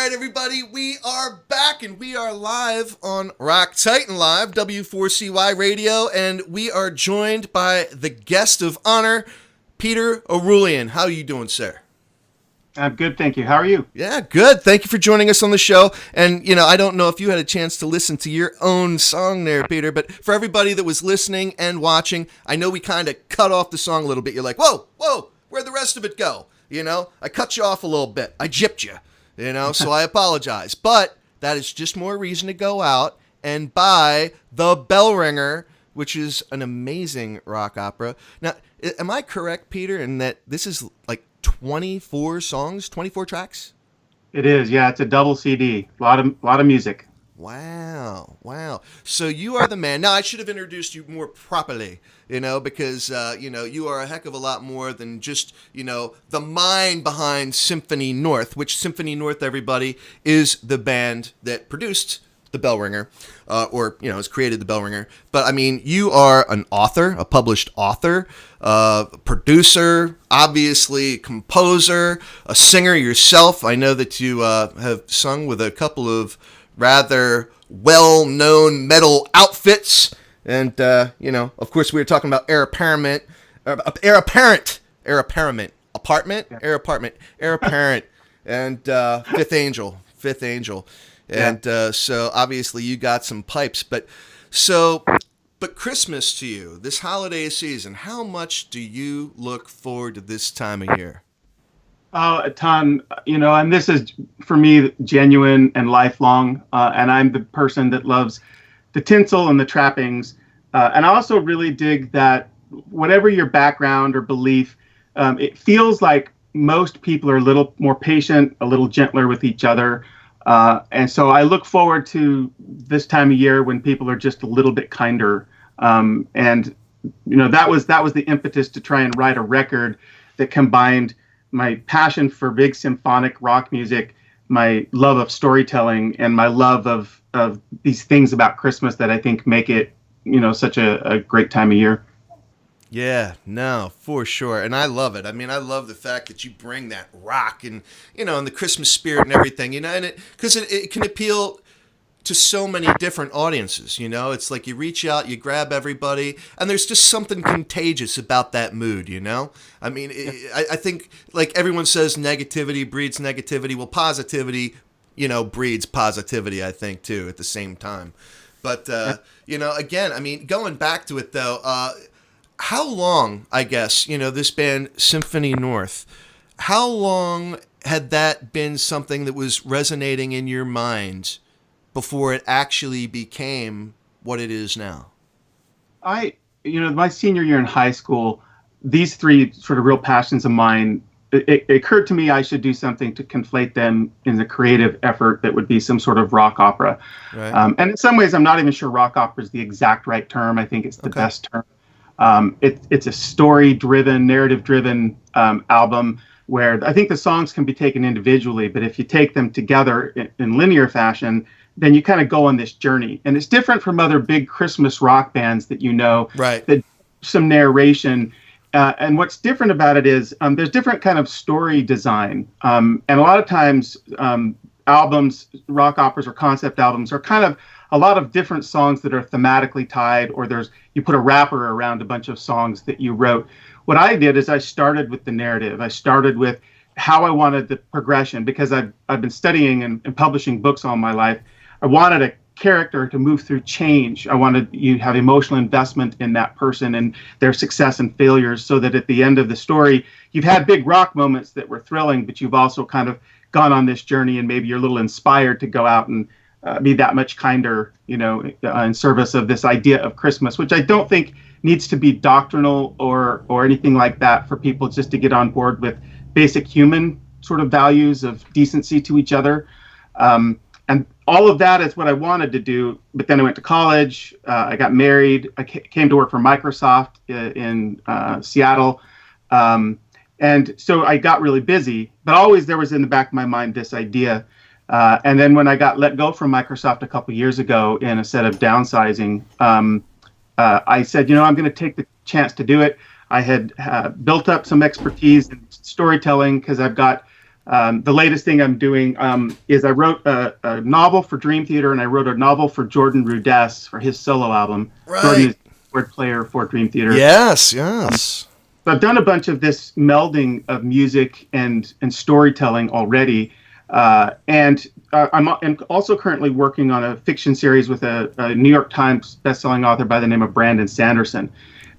right, everybody, we are back and we are live on Rock Titan Live, W4CY Radio, and we are joined by the guest of honor, Peter Orullian. How are you doing, sir? I'm good, thank you. How are you? Yeah, good. Thank you for joining us on the show. And, I don't know if you had a chance to listen to your own song there, Peter, but for everybody that was listening and watching, I know we kind of cut off the song a little bit. You're like, whoa, where'd the rest of it go? I cut you off a little bit. I gypped you. So I apologize. But that is just more reason to go out and buy The Bellringer, which is an amazing rock opera. Now, am I correct, Peter, in that this is like 24 songs, 24 tracks? It is, yeah. It's a double CD. A lot of music. Wow. So you are the man. Now, I should have introduced you more properly, because, you are a heck of a lot more than just, the mind behind Symphony North, which Symphony North, everybody, is the band that produced the Bellringer, has created the Bellringer. But, I mean, you are an author, a published author, producer, obviously composer, a singer yourself. I know that you have sung with a couple of rather well-known metal outfits, and of course we were talking about Heir Apparent, and Fifth Angel, and so obviously you got some pipes, but Christmas to you, this holiday season, how much do you look forward to this time of year? Oh, a ton, and this is, for me, genuine and lifelong, and I'm the person that loves the tinsel and the trappings, and I also really dig that whatever your background or belief, it feels like most people are a little more patient, a little gentler with each other, and so I look forward to this time of year when people are just a little bit kinder, and that was the impetus to try and write a record that combined my passion for big symphonic rock music, my love of storytelling, and my love of these things about Christmas that I think make it, such a great time of year. Yeah, no, for sure. And I love it. I mean, I love the fact that you bring that rock and, and the Christmas spirit and everything, and because it can appeal to so many different audiences, it's like you reach out, you grab everybody, and there's just something contagious about that mood, I mean, I think, like everyone says, negativity breeds negativity. Well, positivity, breeds positivity, I think, too, at the same time. But, again, I mean, going back to it, though, how long, I guess, this band, Symphony North, how long had that been something that was resonating in your mind before it actually became what it is now? My senior year in high school, these three sort of real passions of mine, it occurred to me I should do something to conflate them in the creative effort that would be some sort of rock opera. Right. And in some ways, I'm not even sure rock opera is the exact right term. I think it's the best term. It's a story-driven, narrative-driven album where I think the songs can be taken individually, but if you take them together in linear fashion, then you kind of go on this journey. And it's different from other big Christmas rock bands that right. That some narration. And what's different about it is there's different kind of story design. And a lot of times albums, rock operas or concept albums are kind of a lot of different songs that are thematically tied, or you put a wrapper around a bunch of songs that you wrote. What I did is I started with the narrative. I started with how I wanted the progression, because I've been studying and publishing books all my life. I wanted a character to move through change. I wanted you to have emotional investment in that person and their success and failures, so that at the end of the story, you've had big rock moments that were thrilling, but you've also kind of gone on this journey, and maybe you're a little inspired to go out and be that much kinder, in service of this idea of Christmas, which I don't think needs to be doctrinal or anything like that for people just to get on board with basic human sort of values of decency to each other. And all of that is what I wanted to do. But then I went to college. I got married. I came to work for Microsoft in Seattle. And so I got really busy. But always there was in the back of my mind this idea. And then when I got let go from Microsoft a couple years ago in a set of downsizing, I said, I'm going to take the chance to do it. I had built up some expertise in storytelling because I've got The latest thing I'm doing is I wrote a novel for Dream Theater, and I wrote a novel for Jordan Rudess for his solo album. Jordan Right. is a keyboard player for Dream Theater. Yes, yes. So I've done a bunch of this melding of music and storytelling already, I'm also currently working on a fiction series with a New York Times bestselling author by the name of Brandon Sanderson,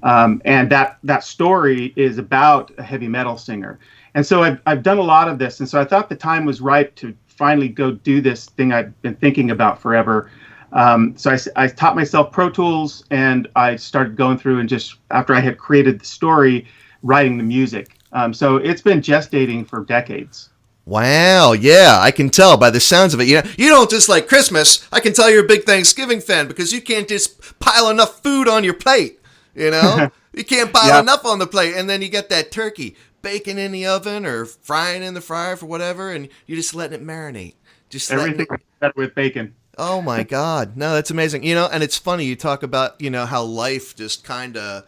and that story is about a heavy metal singer. And so I've done a lot of this, and so I thought the time was ripe to finally go do this thing I've been thinking about forever. So I taught myself Pro Tools, and I started going through and just after I had created the story, writing the music. So it's been gestating for decades. Wow, yeah, I can tell by the sounds of it. You know, you don't just like Christmas. I can tell you're a big Thanksgiving fan because you can't just pile enough food on your plate. You know, you can't pile enough on the plate, and then you get that turkey baking in the oven or frying in the fryer for whatever, and you're just letting it marinate. Just everything with bacon. Oh my God, no, that's amazing. You know, and it's funny you talk about how life just kind of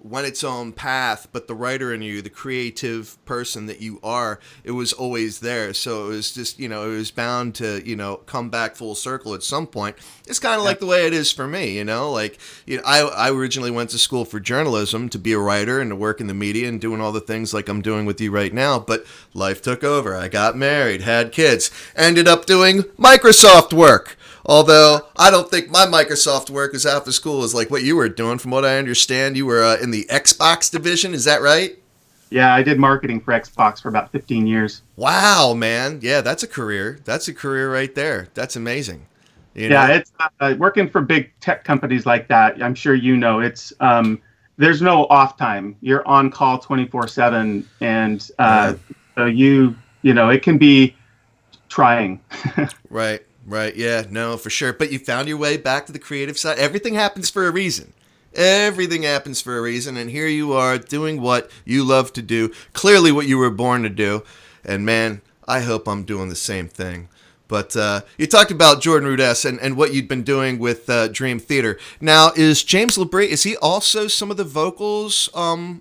went its own path, but the writer in you, the creative person that you are, it was always there. So it was just, it was bound to, come back full circle at some point. It's kind of like the way it is for me, I originally went to school for journalism to be a writer and to work in the media and doing all the things like I'm doing with you right now. But life took over. I got married, had kids, ended up doing Microsoft work. Although I don't think my Microsoft work is half as cool as like what you were doing. From what I understand, you were in the Xbox division. Is that right? Yeah, I did marketing for Xbox for about 15 years. Wow, man. Yeah, that's a career. That's a career right there. That's amazing. Yeah, it's working for big tech companies like that. I'm sure it's there's no off time. You're on call 24/7, and so it can be trying. Right. Right, yeah, no, for sure. But you found your way back to the creative side. Everything happens for a reason. Everything happens for a reason. And here you are doing what you love to do. Clearly what you were born to do. And man, I hope I'm doing the same thing. But you talked about Jordan Rudess and what you'd been doing with Dream Theater. Now, is James LaBrie, is he also some of the vocals on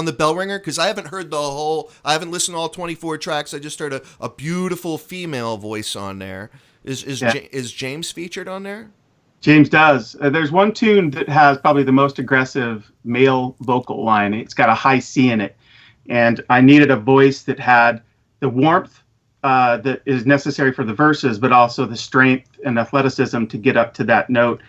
the Bellringer? Because I haven't heard I haven't listened to all 24 tracks. I just heard a beautiful female voice on there. Is James featured on there? James does. There's one tune that has probably the most aggressive male vocal line. It's got a high C in it. And I needed a voice that had the warmth that is necessary for the verses, but also the strength and athleticism to get up to that note.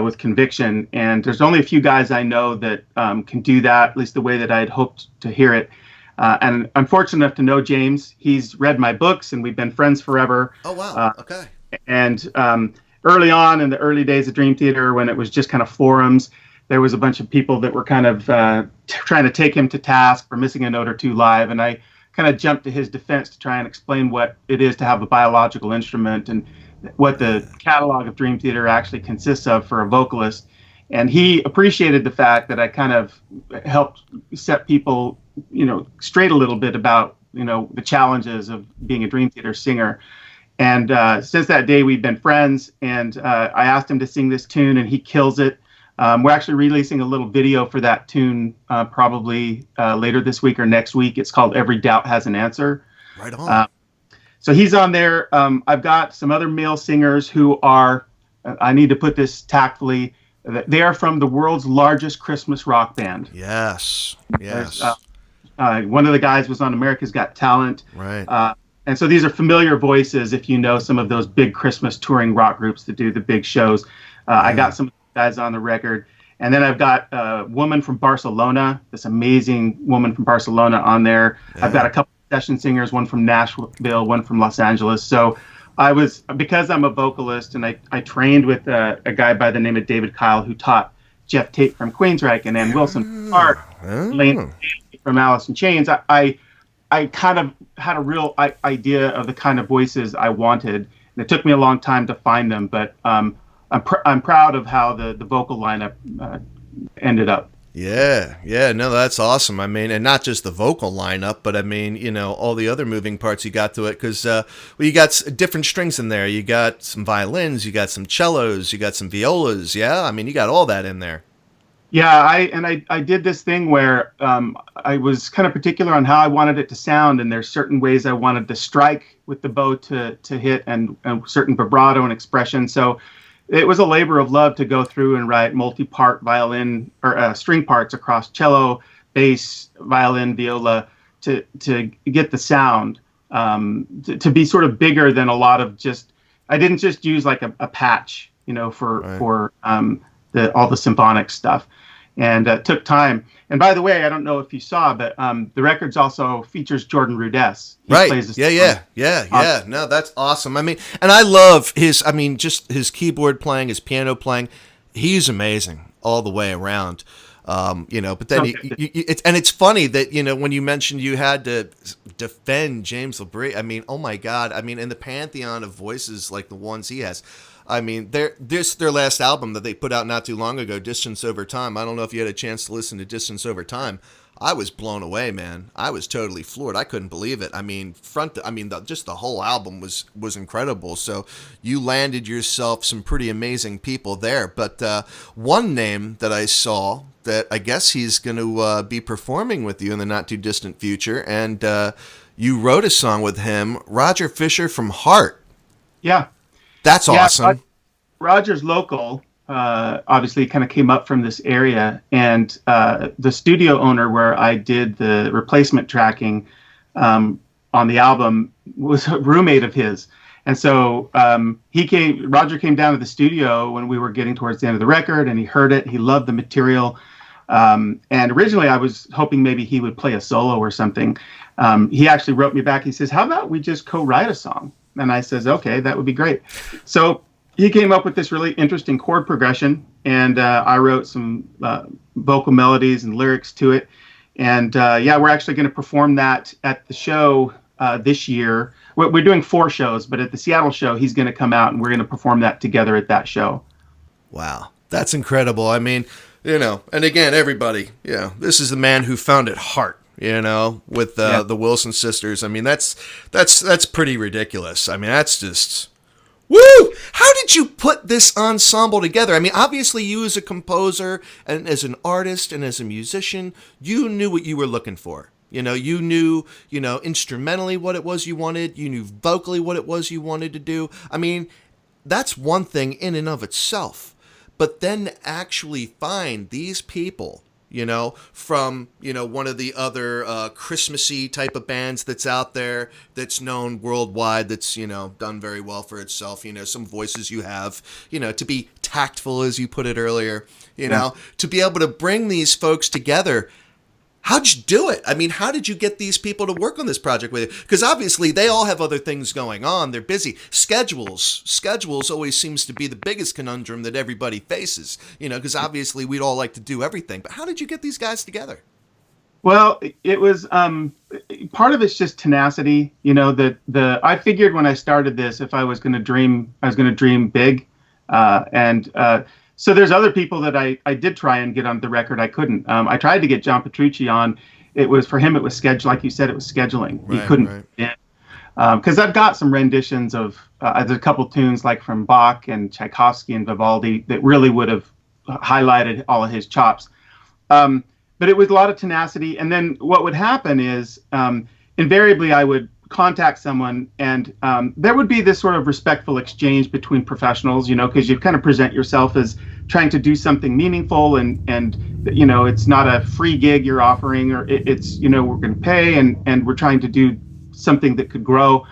With conviction, and there's only a few guys I know that can do that, at least the way that I had hoped to hear it. And I'm fortunate enough to know James. He's read my books, and we've been friends forever. Oh, wow. Okay. And early on in the early days of Dream Theater, when it was just kind of forums, there was a bunch of people that were kind of trying to take him to task for missing a note or two live, and I kind of jumped to his defense to try and explain what it is to have a biological instrument and what the catalog of Dream Theater actually consists of for a vocalist. And he appreciated the fact that I kind of helped set people, straight a little bit about, the challenges of being a Dream Theater singer. And since that day, we've been friends, and I asked him to sing this tune, and he kills it. We're actually releasing a little video for that tune probably later this week or next week. It's called Every Doubt Has an Answer. Right on. So he's on there. I've got some other male singers who are, I need to put this tactfully, they are from the world's largest Christmas rock band. Yes. Yes. One of the guys was on America's Got Talent. Right. And so these are familiar voices if you know some of those big Christmas touring rock groups that do the big shows. I got some guys on the record. And then I've got a woman from Barcelona, this amazing woman from Barcelona on there. Yeah. I've got a couple session singers, one from Nashville, one from Los Angeles. So because I'm a vocalist, and I trained with a guy by the name of David Kyle, who taught Jeff Tate from Queensryche and Ann Wilson from Heart, Lane from Alice in Chains. I kind of had a real idea of the kind of voices I wanted, and it took me a long time to find them, but I'm proud of how the vocal lineup ended up. Yeah, no, that's awesome. I mean, and not just the vocal lineup, but I mean, all the other moving parts you got to it, because you got different strings in there. You got some violins, you got some cellos, you got some violas. Yeah, I mean, you got all that in there. Yeah, I did this thing where I was kind of particular on how I wanted it to sound, and there's certain ways I wanted to strike with the bow to hit, and certain vibrato and expression. So it was a labor of love to go through and write multi-part violin or string parts across cello, bass, violin, viola to get the sound to be sort of bigger than a lot of just. I didn't just use like a patch, for Right. all the symphonic stuff, and took time. And by the way, I don't know if you saw, but the records also features Jordan Rudess. He Right. plays the Yeah, song. yeah, yeah, yeah. No, that's awesome. I mean, and I love just his keyboard playing, his piano playing. He's amazing all the way around. But then it's funny that, when you mentioned you had to defend James LaBrie. I mean, oh my God. I mean, in the pantheon of voices like the ones he has, I mean, their last album that they put out not too long ago, Distance Over Time. I don't know if you had a chance to listen to Distance Over Time. I was blown away, man. I was totally floored. I couldn't believe it. I mean, just the whole album was incredible. So you landed yourself some pretty amazing people there. But one name that I saw that I guess he's going to be performing with you in the not too distant future, and you wrote a song with him, Roger Fisher from Heart. Yeah, That's yeah. awesome. Roger's local. Obviously, kind of came up from this area, and the studio owner where I did the replacement tracking on the album was a roommate of his. And so Roger came down to the studio when we were getting towards the end of the record, and he heard it. He loved the material. And originally I was hoping maybe he would play a solo or something. He actually wrote me back. He says, "How about we just co-write a song?" And I says, "Okay, that would be great." So he came up with this really interesting chord progression, and I wrote some vocal melodies and lyrics to it. And we're actually going to perform that at the show this year. We're doing 4 shows, but at the Seattle show, he's going to come out, and we're going to perform that together at that show. Wow, that's incredible. I mean, and again, everybody, this is the man who founded Heart, with the Wilson sisters. I mean, that's pretty ridiculous. I mean, that's just, woo! How did you put this ensemble together? I mean, obviously you as a composer and as an artist and as a musician, you knew what you were looking for. You knew, instrumentally what it was you wanted. You knew vocally what it was you wanted to do. I mean, that's one thing in and of itself. But then to actually find these people, from, one of the other Christmassy type of bands that's out there, that's known worldwide, that's, done very well for itself, some voices you have, to be tactful, as you put it earlier, to be able to bring these folks together. How'd you do it? I mean, how did you get these people to work on this project with you? Because obviously they all have other things going on. They're busy. Schedules always seems to be the biggest conundrum that everybody faces, because obviously we'd all like to do everything. But how did you get these guys together? Well, it was part of it's just tenacity. I figured when I started this, if I was going to dream, I was going to dream big, and so there's other people that I did try and get on the record. I couldn't. I tried to get John Petrucci on. It was for him. It was schedule, like you said. It was scheduling. Right, he couldn't. right. Because I've got some renditions of there's a couple tunes like from Bach and Tchaikovsky and Vivaldi that really would have highlighted all of his chops. But it was a lot of tenacity. And then what would happen is invariably I would contact someone, and there would be this sort of respectful exchange between professionals, because you kind of present yourself as trying to do something meaningful, and it's not a free gig you're offering, or it's we're going to pay, and we're trying to do something that could grow.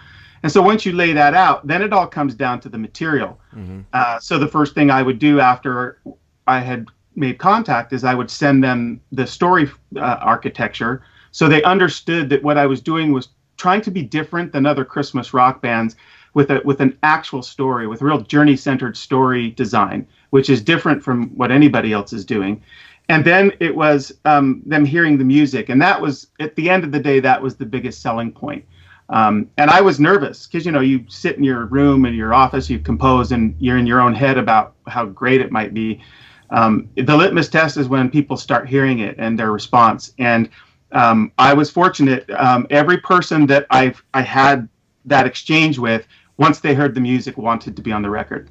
And so once you lay that out, then it all comes down to the material. Mm-hmm. So the first thing I would do after I had made contact is I would send them the story architecture, so they understood that what I was doing was trying to be different than other Christmas rock bands with an actual story, with a real journey-centered story design, which is different from what anybody else is doing. And then it was them hearing the music. And that was, at the end of the day, that was the biggest selling point. And I was nervous because, you sit in your room, in your office, you compose, and you're in your own head about how great it might be. The litmus test is when people start hearing it and their response. And I was fortunate. Every person that I had that exchange with, once they heard the music, wanted to be on the record.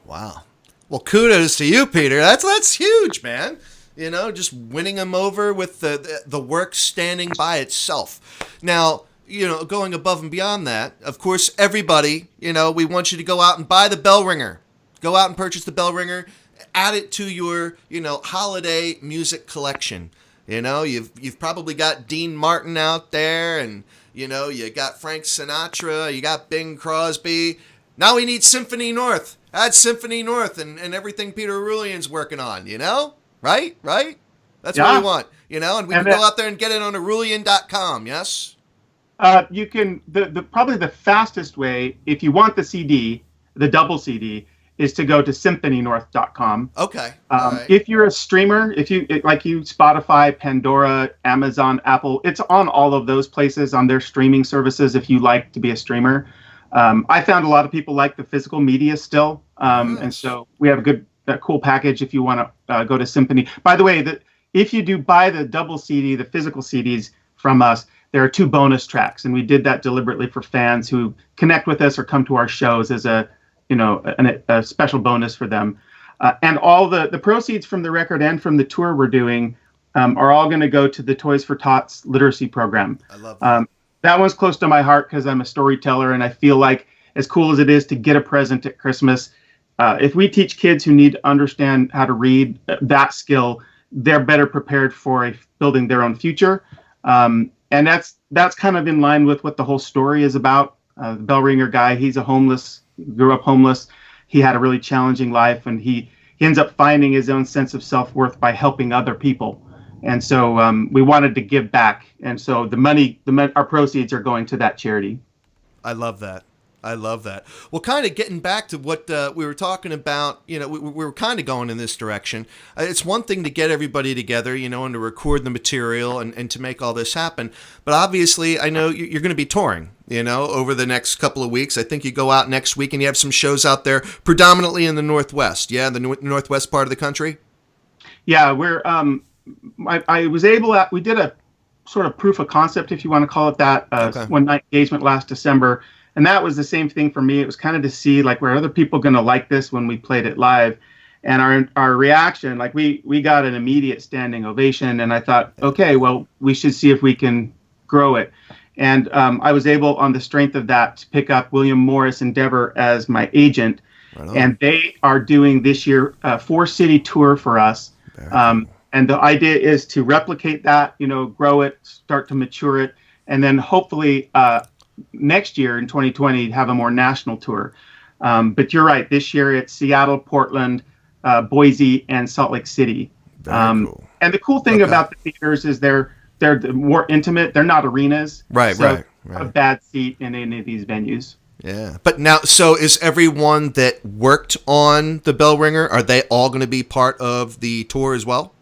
Wow. Well, kudos to you, Peter. That's huge, man. You know, just winning them over with the work standing by itself. Now, you know, going above and beyond that, of course, everybody, you know, we want you to go out and buy the Bellringer. Go out and purchase the Bellringer. Add it to your, you know, holiday music collection. You know, you've probably got Dean Martin out there, and, you know, you got Frank Sinatra, you got Bing Crosby. Now we need Symphony North. Add Symphony North and everything Peter Orullian's working on, you know? Right? That's what we want, you know? And we can go out there and get it on Orullian.com, yes? You can, probably the fastest way, if you want the CD, the double CD, is to go to symphonynorth.com. Okay. Right. If you're a streamer, like Spotify, Pandora, Amazon, Apple, it's on all of those places on their streaming services if you like to be a streamer. I found a lot of people like the physical media still. And so we have a cool package if you want to go to Symphony. By the way, if you do buy the double CD, the physical CDs from us, there are 2 bonus tracks, and we did that deliberately for fans who connect with us or come to our shows as a special bonus for them. And all the proceeds from the record and from the tour we're doing are all going to go to the Toys for Tots literacy program. I love that. That one's close to my heart because I'm a storyteller, and I feel like, as cool as it is to get a present at Christmas, if we teach kids who need to understand how to read that skill, they're better prepared for building their own future. And that's kind of in line with what the whole story is about. The Bellringer guy, he's grew up homeless. He had a really challenging life, and he ends up finding his own sense of self-worth by helping other people. And so we wanted to give back. And so our proceeds are going to that charity. I love that. Well, kind of getting back to what we were talking about, you know, we were kind of going in this direction. It's one thing to get everybody together, you know, and to record the material and to make all this happen. But obviously, I know you're going to be touring, you know, over the next couple of weeks. I think you go out next week and you have some shows out there predominantly in the Northwest. Yeah, the Northwest part of the country. Yeah, we did a sort of proof of concept, if you want to call it that, one night engagement last December. And that was the same thing for me. It was kind of to see, like, were other people going to like this when we played it live? And our reaction, like, we got an immediate standing ovation. And I thought, okay, well, we should see if we can grow it. And I was able, on the strength of that, to pick up William Morris Endeavor as my agent. Right. And they are doing this year a 4-city tour for us. And the idea is to replicate that, you know, grow it, start to mature it, and then hopefully next year in 2020 have a more national tour. But you're right, this year it's Seattle, Portland, Boise, and Salt Lake City. Cool. And the cool thing about the theaters is they're more intimate. They're not arenas. Right. A bad seat in any of these venues. Yeah. But now, so is everyone that worked on the Bellringer, are they all going to be part of the tour as well?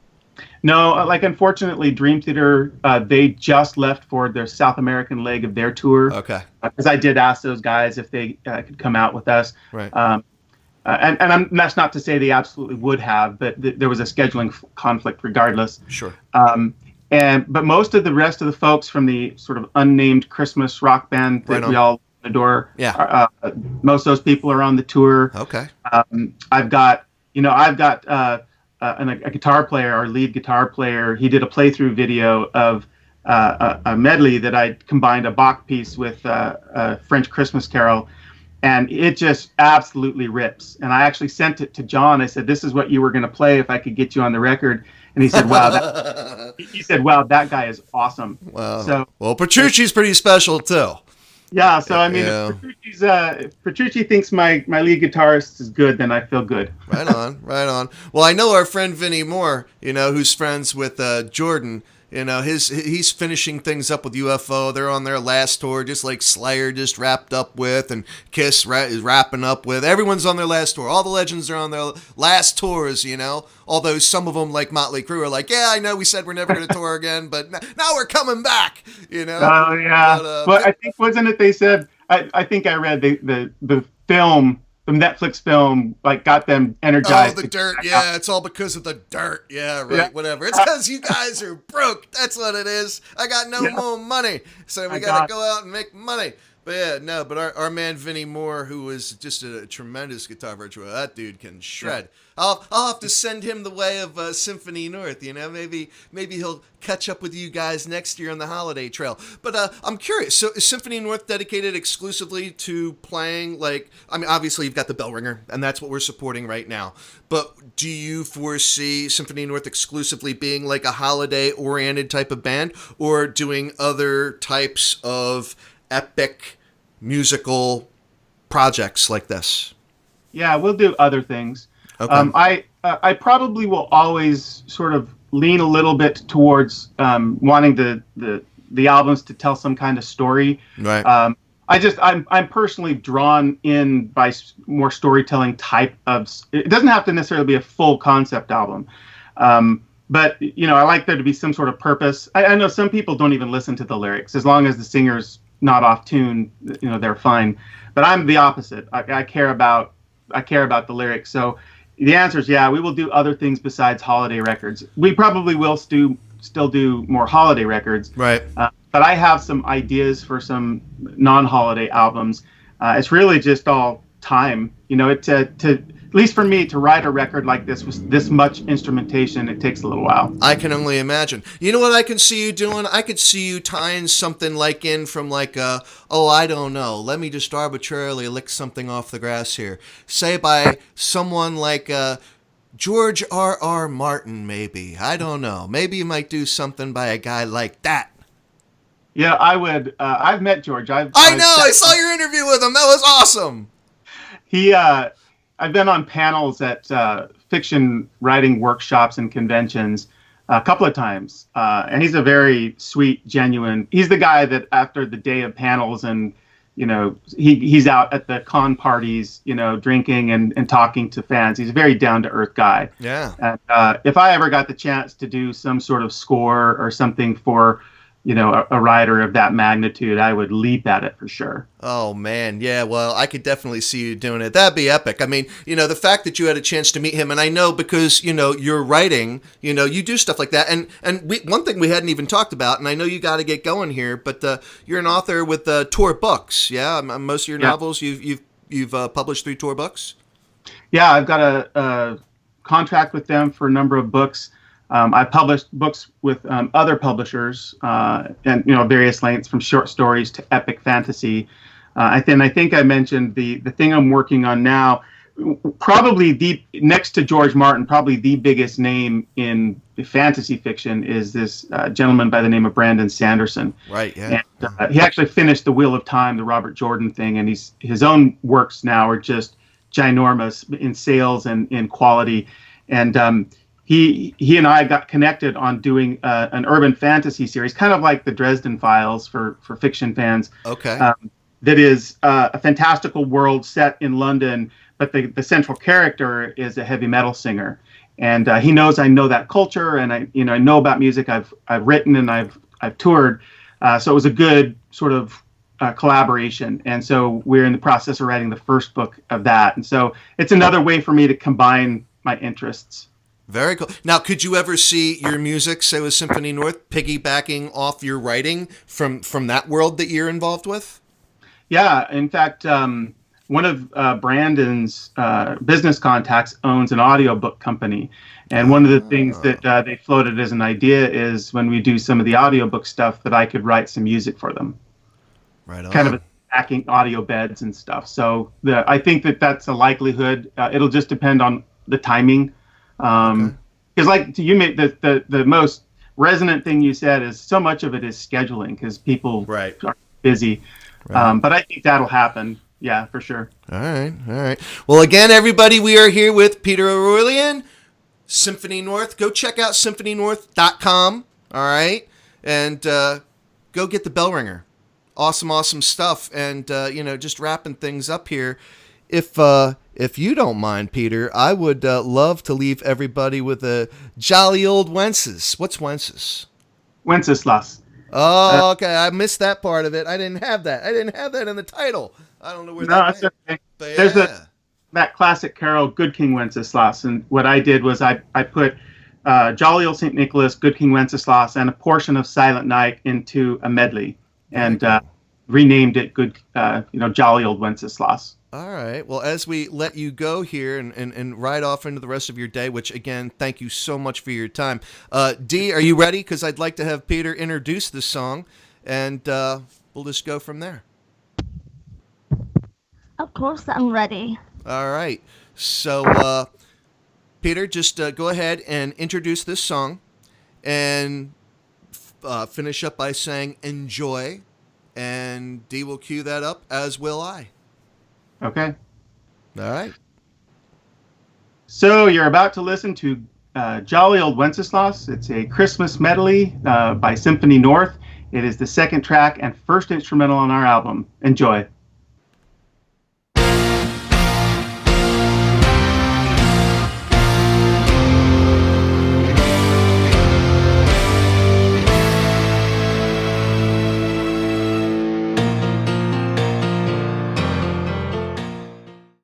No, like, unfortunately, Dream Theater, they just left for their South American leg of their tour. Okay. Because I did ask those guys if they could come out with us. Right. And that's not to say they absolutely would have, but there was a scheduling conflict regardless. Sure. But most of the rest of the folks from the sort of unnamed Christmas rock band that we all adore, most of those people are on the tour. Okay. I've got a guitar player, our lead guitar player. He did a playthrough video of a medley that I combined a Bach piece with a French Christmas carol, and it just absolutely rips. And I actually sent it to John. I said, "This is what you were going to play if I could get you on the record." And he said, "Wow, that guy is awesome." Wow. So, well, Petrucci's pretty special too. Yeah, so I mean, if Petrucci thinks my lead guitarist is good, then I feel good. Right on. Well, I know our friend Vinny Moore, you know, who's friends with Jordan. You know, he's finishing things up with UFO. They're on their last tour, just like Slayer just wrapped up with, and Kiss is wrapping up with. Everyone's on their last tour. All the legends are on their last tours, you know. Although some of them, like Motley Crue, are like, yeah, I know we said we're never going to tour again, but now we're coming back, you know. Oh, yeah. But I think, wasn't it they said, I think I read the film, the Netflix film, like, got them energized. Oh, the dirt. Yeah, it's all because of the dirt. Yeah, right, yeah. Whatever. It's because you guys are broke. That's what it is. I got no more money, so we got to go out and make money. But yeah, no, but our man Vinnie Moore, who was just a tremendous guitar virtuoso, that dude can shred. I'll have to send him the way of Symphony North. You know, maybe he'll catch up with you guys next year on the holiday trail. But I'm curious. So is Symphony North dedicated exclusively to playing? Like, I mean, obviously you've got the Bellringer, and that's what we're supporting right now. But do you foresee Symphony North exclusively being like a holiday-oriented type of band, or doing other types of epic musical projects like this? Yeah, we'll do other things. Okay. I probably will always sort of lean a little bit towards wanting the albums to tell some kind of story. Right. I'm personally drawn in by more storytelling type of. It doesn't have to necessarily be a full concept album, but I like there to be some sort of purpose. I know some people don't even listen to the lyrics as long as the singer's not off tune. They're fine. But I'm the opposite. I care about the lyrics. So the answer is yeah, we will do other things besides holiday records. We probably will still do more holiday records. Right. But I have some ideas for some non-holiday albums. It's really just all time. At least for me, to write a record like this with this much instrumentation, it takes a little while. I can only imagine. You know what I can see you doing? I could see you tying something like in from like I don't know. Let me just arbitrarily lick something off the grass here. Say by someone like George R.R. Martin, maybe. I don't know. Maybe you might do something by a guy like that. Yeah, I would. I've met George. I saw your interview with him. That was awesome. I've been on panels at fiction writing workshops and conventions a couple of times, and he's a very sweet, genuine. He's the guy that after the day of panels and he's out at the con parties, drinking and talking to fans. He's a very down to earth guy. Yeah. And if I ever got the chance to do some sort of score or something for a writer of that magnitude, I would leap at it for sure. Oh, man. Yeah, well, I could definitely see you doing it. That'd be epic. I mean, the fact that you had a chance to meet him, and I know because, you're writing, you do stuff like that. And one thing we hadn't even talked about, and I know you got to get going here, but you're an author with Tor Books, yeah? Most of your novels you've published through Tor Books? Yeah, I've got a contract with them for a number of books. I've published books with other publishers, and various lengths from short stories to epic fantasy. I think I mentioned the thing I'm working on now. Probably next to George Martin, probably the biggest name in fantasy fiction is this gentleman by the name of Brandon Sanderson. Right. Yeah. And he actually finished The Wheel of Time, the Robert Jordan thing, and his own works now are just ginormous in sales and in quality, and He and I got connected on doing an urban fantasy series, kind of like the Dresden Files for fiction fans. Okay. That is a fantastical world set in London, but the central character is a heavy metal singer, and he knows I know that culture, and I know about music. I've written and I've toured, so it was a good sort of collaboration, and so we're in the process of writing the first book of that, and so it's another way for me to combine my interests. Very cool. Now, could you ever see your music, say with Symphony North, piggybacking off your writing from that world that you're involved with? Yeah. In fact, one of Brandon's business contacts owns an audiobook company. And one of the things that they floated as an idea is when we do some of the audiobook stuff that I could write some music for them. Right on. Kind of backing audio beds and stuff. So I think that's a likelihood. It'll just depend on the timing. Because like you made the most resonant thing you said is so much of it is scheduling because people are busy. Right. But I think that'll happen. Yeah, for sure. All right. Well, again, everybody, we are here with Peter Orullian, Symphony North. Go check out symphonynorth.com. All right. And go get the Bellringer. Awesome stuff. And, just wrapping things up here. If you don't mind, Peter, I would love to leave everybody with a jolly old Wences. What's Wences? Wenceslas. Oh, okay. I missed that part of it. I didn't have that in the title. I don't know where that went. No, that's okay. There's that classic carol, Good King Wenceslas. And what I did was I put Jolly Old St. Nicholas, Good King Wenceslas, and a portion of Silent Night into a medley. And renamed it Jolly Old Wenceslas. All right. Well, as we let you go here and ride off into the rest of your day, which, again, thank you so much for your time. Dee, are you ready? Because I'd like to have Peter introduce the song, and we'll just go from there. Of course, I'm ready. All right. So, Peter, just go ahead and introduce this song and finish up by saying enjoy, and Dee will cue that up, as will I. Okay. All right. So you're about to listen to Jolly Old Wenceslas. It's a Christmas medley by Symphony North. It is the second track and first instrumental on our album. Enjoy.